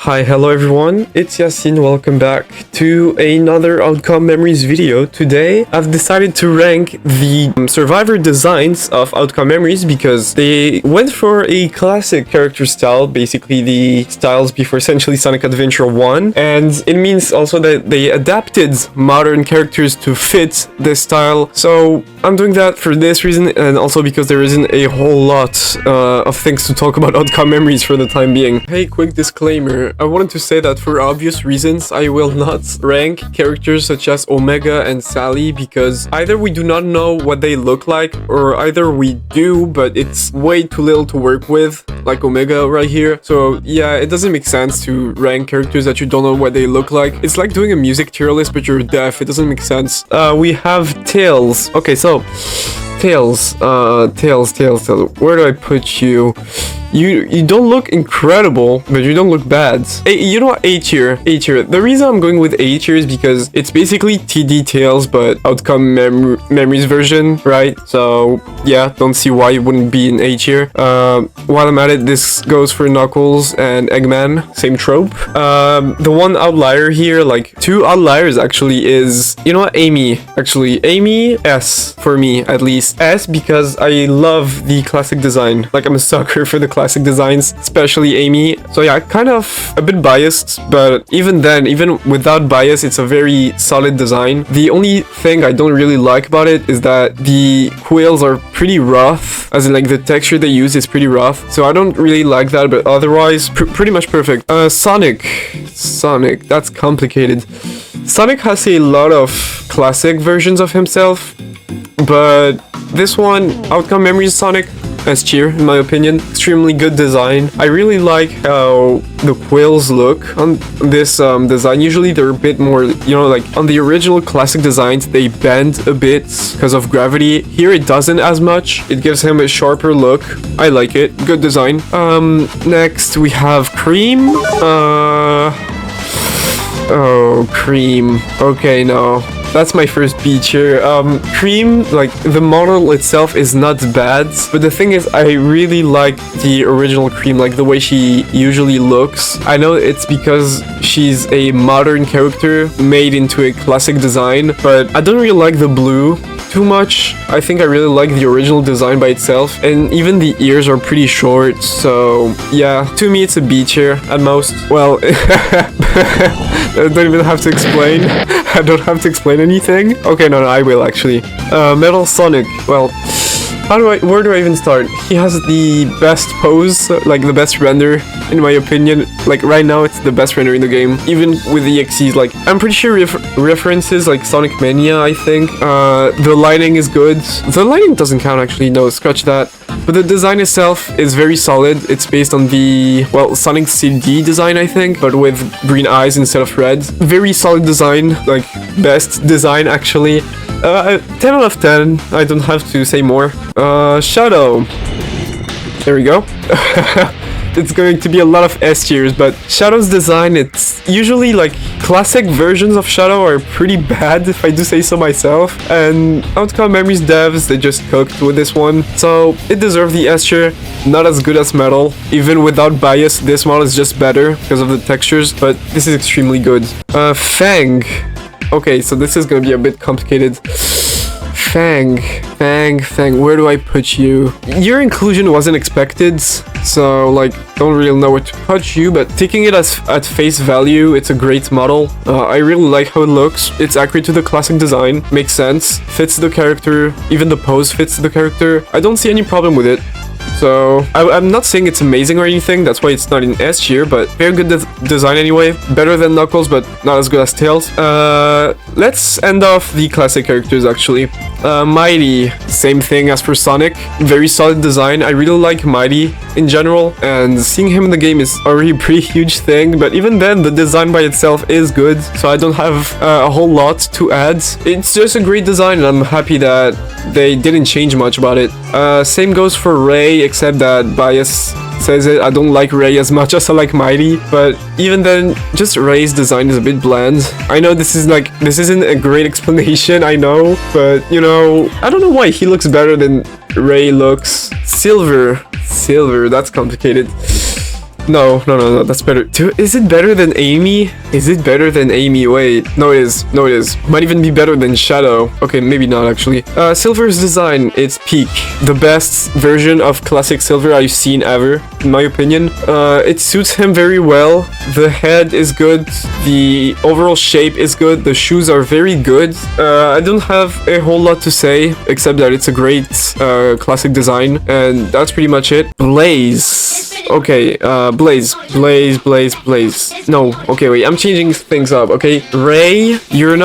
Hi, hello everyone, it's Yacine, welcome back to another Outcome Memories video. Today, I've decided to rank the survivor designs of Outcome Memories because they went for a classic character style, basically the styles before essentially Sonic Adventure 1, and it means also that they adapted modern characters to fit this style. So I'm doing that for this reason, and also because there isn't a whole lot of things to talk about Outcome Memories for the time being. Hey, quick disclaimer. I wanted to say that for obvious reasons, I will not rank characters such as Omega and Sally because either we do not know what they look like, or either we do, but it's way too little to work with, like Omega right here. So yeah, it doesn't make sense to rank characters that you don't know what they look like. It's like doing a music tier list, but you're deaf. It doesn't make sense. We have Tails. Okay, so Tails. Where do I put you? You don't look incredible, but you don't look bad. You know what? A tier. The reason I'm going with A tier is because it's basically TD Tails, but Outcome Memories version, right? So yeah, don't see why it wouldn't be in A tier. While I'm at it, this goes for Knuckles and Eggman, same trope. The one outlier here, like two outliers actually, is, you know what, Amy. Actually, Amy, S for me at least. S because I love the classic design. Like, I'm a sucker for the classic designs, especially Amy. So yeah, kind of a bit biased, but even then, even without bias, it's a very solid design. The only thing I don't really like about it is that the quills are pretty rough, as in like the texture they use is pretty rough. So I don't really like that, but otherwise pretty much perfect. Sonic, that's complicated. Sonic has a lot of classic versions of himself, but this one, Outcome Memories Sonic, S tier in my opinion. Extremely good design. I really like how the quills look on this design. Usually they're a bit more, you know, like on the original classic designs, they bend a bit because of gravity. Here it doesn't as much. It gives him a sharper look. I like it. Good design. Next we have Cream. Oh, Cream. Okay, no. That's my first B tier. Cream, like, the model itself is not bad, but the thing is, I really like the original Cream, like the way she usually looks. I know it's because she's a modern character made into a classic design, but I don't really like the blue too much. I think I really like the original design by itself, and even the ears are pretty short, so yeah, to me it's a B tier at most. Well, I don't even have to explain. I don't have to explain anything. Okay, no, I will actually. Metal Sonic. Well, where do I even start? He has the best pose, like the best render, in my opinion. Like right now, it's the best render in the game, even with the EXEs. Like, I'm pretty sure references like Sonic Mania, I think. The lighting is good. The lighting doesn't count actually. No, scratch that. But the design itself is very solid. It's based on the, well, Sonic CD design, I think, but with green eyes instead of red. Very solid design, like best design actually. 10 out of 10. I don't have to say more. Shadow. There we go. It's going to be a lot of S tiers, but Shadow's design, it's usually like classic versions of Shadow are pretty bad, if I do say so myself, and Outcome Memories devs, they just cooked with this one, so it deserved the S tier. Not as good as Metal. Even without bias, this model is just better because of the textures, but this is extremely good. Fang. Okay, so this is gonna be a bit complicated. Fang, where do I put you? Your inclusion wasn't expected, so like, don't really know where to put you, but taking it as at face value, it's a great model. I really like how it looks. It's accurate to the classic design, makes sense, fits the character, even the pose fits the character. I don't see any problem with it. So, I'm not saying it's amazing or anything, that's why it's not in S tier, but very good design anyway. Better than Knuckles, but not as good as Tails. Let's end off the classic characters, actually. Mighty, same thing as for Sonic. Very solid design. I really like Mighty in general, and seeing him in the game is already a pretty huge thing, but even then, the design by itself is good, so I don't have a whole lot to add. It's just a great design, and I'm happy that they didn't change much about it. Same goes for Ray, except that bias says it. I don't like Ray as much as I like Mighty, but even then, just Ray's design is a bit bland. I know this isn't a great explanation, I know, but you know, I don't know why he looks better than Ray looks. Silver, that's complicated. No, that's better. Dude, is it better than Amy? Is it better than Amy? Wait, no it is. No it is. Might even be better than Shadow. Okay, maybe not actually. Silver's design, it's peak. The best version of classic Silver I've seen ever, in my opinion. It suits him very well. The head is good. The overall shape is good. The shoes are very good. I don't have a whole lot to say, except that it's a great classic design, and that's pretty much it. Blaze. Okay, Blaze. No, okay, wait, I'm changing things up, okay? Ray, you're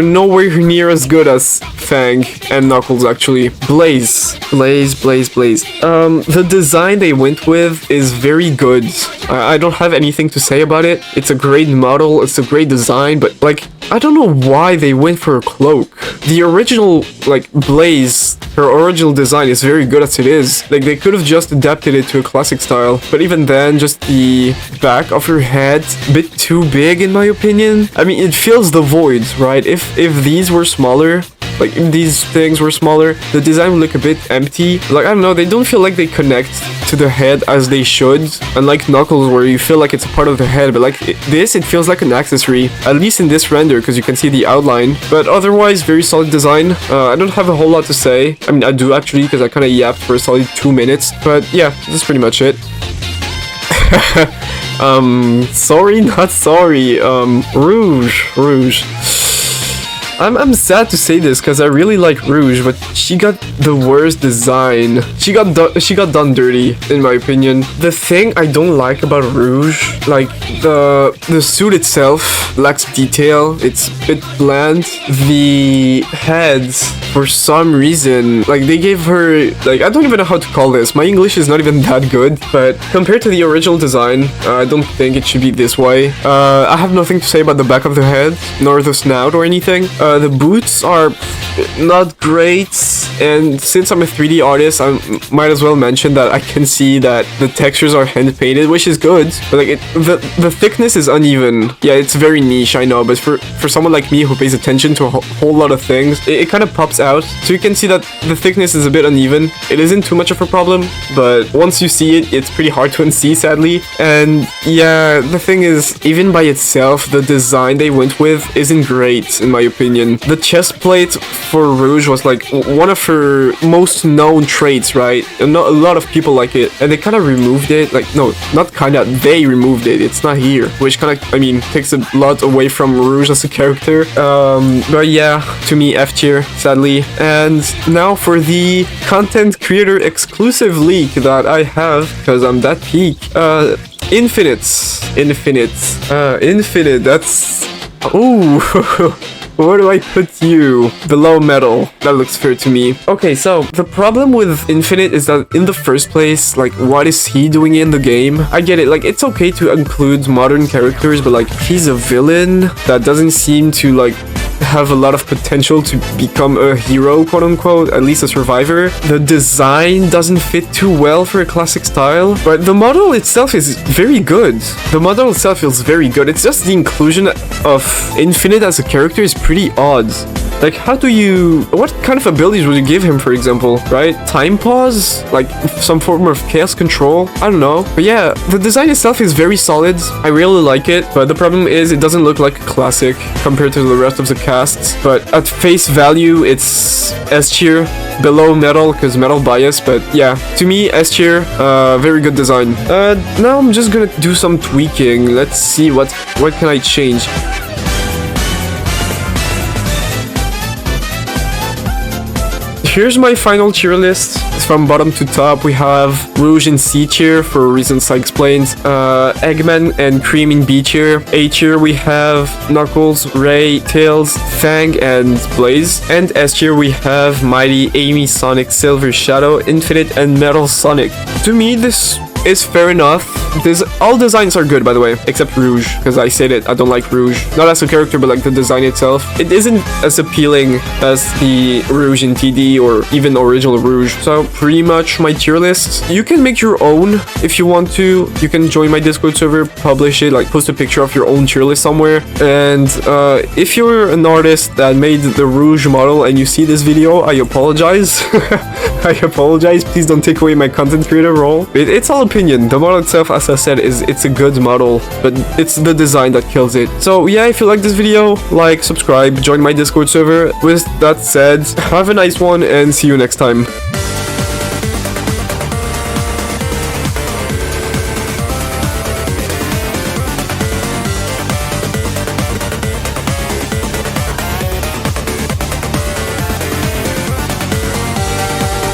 nowhere near as good as Fang and Knuckles, actually. Blaze. The design they went with is very good. I don't have anything to say about it. It's a great model, it's a great design, but, like, I don't know why they went for a cloak. The original, like, Blaze, her original design is very good as it is. Like, they could have just adapted it to a classic style, but even then, just the back of her head, a bit too big in my opinion. I mean, it fills the void, right? If these were smaller, like, if these things were smaller, the design would look a bit empty. Like, I don't know, they don't feel like they connect to the head as they should. Unlike Knuckles, where you feel like it's a part of the head, but like this, it feels like an accessory. At least in this render, because you can see the outline. But otherwise, very solid design. I don't have a whole lot to say. I mean, I do actually, because I kind of yapped for a solid 2 minutes. But yeah, that's pretty much it. Sorry, not sorry. Rouge. I'm sad to say this because I really like Rouge, but she got the worst design. She got done dirty, in my opinion. The thing I don't like about Rouge, like the suit itself lacks detail. It's a bit bland. The head, for some reason, like they gave her, like, I don't even know how to call this. My English is not even that good, but compared to the original design, I don't think it should be this way. I have nothing to say about the back of the head, nor the snout or anything. The boots are not great, and since I'm a 3D artist, I might as well mention that I can see that the textures are hand painted, which is good, but like the thickness is uneven. Yeah, it's very niche, I know, but for someone like me who pays attention to a whole lot of things, it kind of pops out. So you can see that the thickness is a bit uneven. It isn't too much of a problem, but once you see it, it's pretty hard to unsee, sadly. And yeah, the thing is, even by itself, the design they went with isn't great, in my opinion. The chest plate for Rouge was like one of her most known traits, right? And not a lot of people like it, and they kind of removed it. Like, no, not kind of, they removed it. It's not here, which kind of, I mean, takes a lot away from Rouge as a character. But yeah, to me, F tier, sadly. And now for the content creator exclusive leak that I have, because I'm that peak. Infinite, that's... Ooh. Where do I put you? Below metal. That looks fair to me. Okay, so the problem with Infinite is that in the first place, like, what is he doing in the game? I get it, like, it's okay to include modern characters, but like, he's a villain that doesn't seem to like have a lot of potential to become a hero, quote unquote, at least a survivor. The design doesn't fit too well for a classic style, but the model itself is very good. The model itself feels very good. It's just the inclusion of Infinite as a character is pretty odd. Like, how do you... What kind of abilities would you give him, for example, right? Time pause? Like, some form of chaos control? I don't know. But yeah, the design itself is very solid. I really like it, but the problem is it doesn't look like a classic compared to the rest of the cast. But at face value, it's S tier, below metal, because metal bias. But yeah, to me, S tier, very good design. Now I'm just gonna do some tweaking. Let's see what can I change. Here's my final tier list. From bottom to top, we have Rouge in C tier for reasons I explained, Eggman and Cream in B tier. A tier we have Knuckles, Ray, Tails, Fang, and Blaze. And S tier we have Mighty, Amy, Sonic, Silver, Shadow, Infinite, and Metal Sonic. To me, this is fair enough. All designs are good, by the way, except Rouge, because I said it, I don't like Rouge. Not as a character, but like the design itself. It isn't as appealing as the Rouge in TD or even original Rouge. So pretty much my tier list. You can make your own if you want to. You can join my Discord server, publish it, like post a picture of your own tier list somewhere. And if you're an artist that made the Rouge model and you see this video, I apologize. I apologize. Please don't take away my content creator role. It's all opinion, the model itself, as I said, it's a good model, but it's the design that kills it. So yeah, if you like this video, like, subscribe, join my Discord server. With that said, have a nice one and see you next time.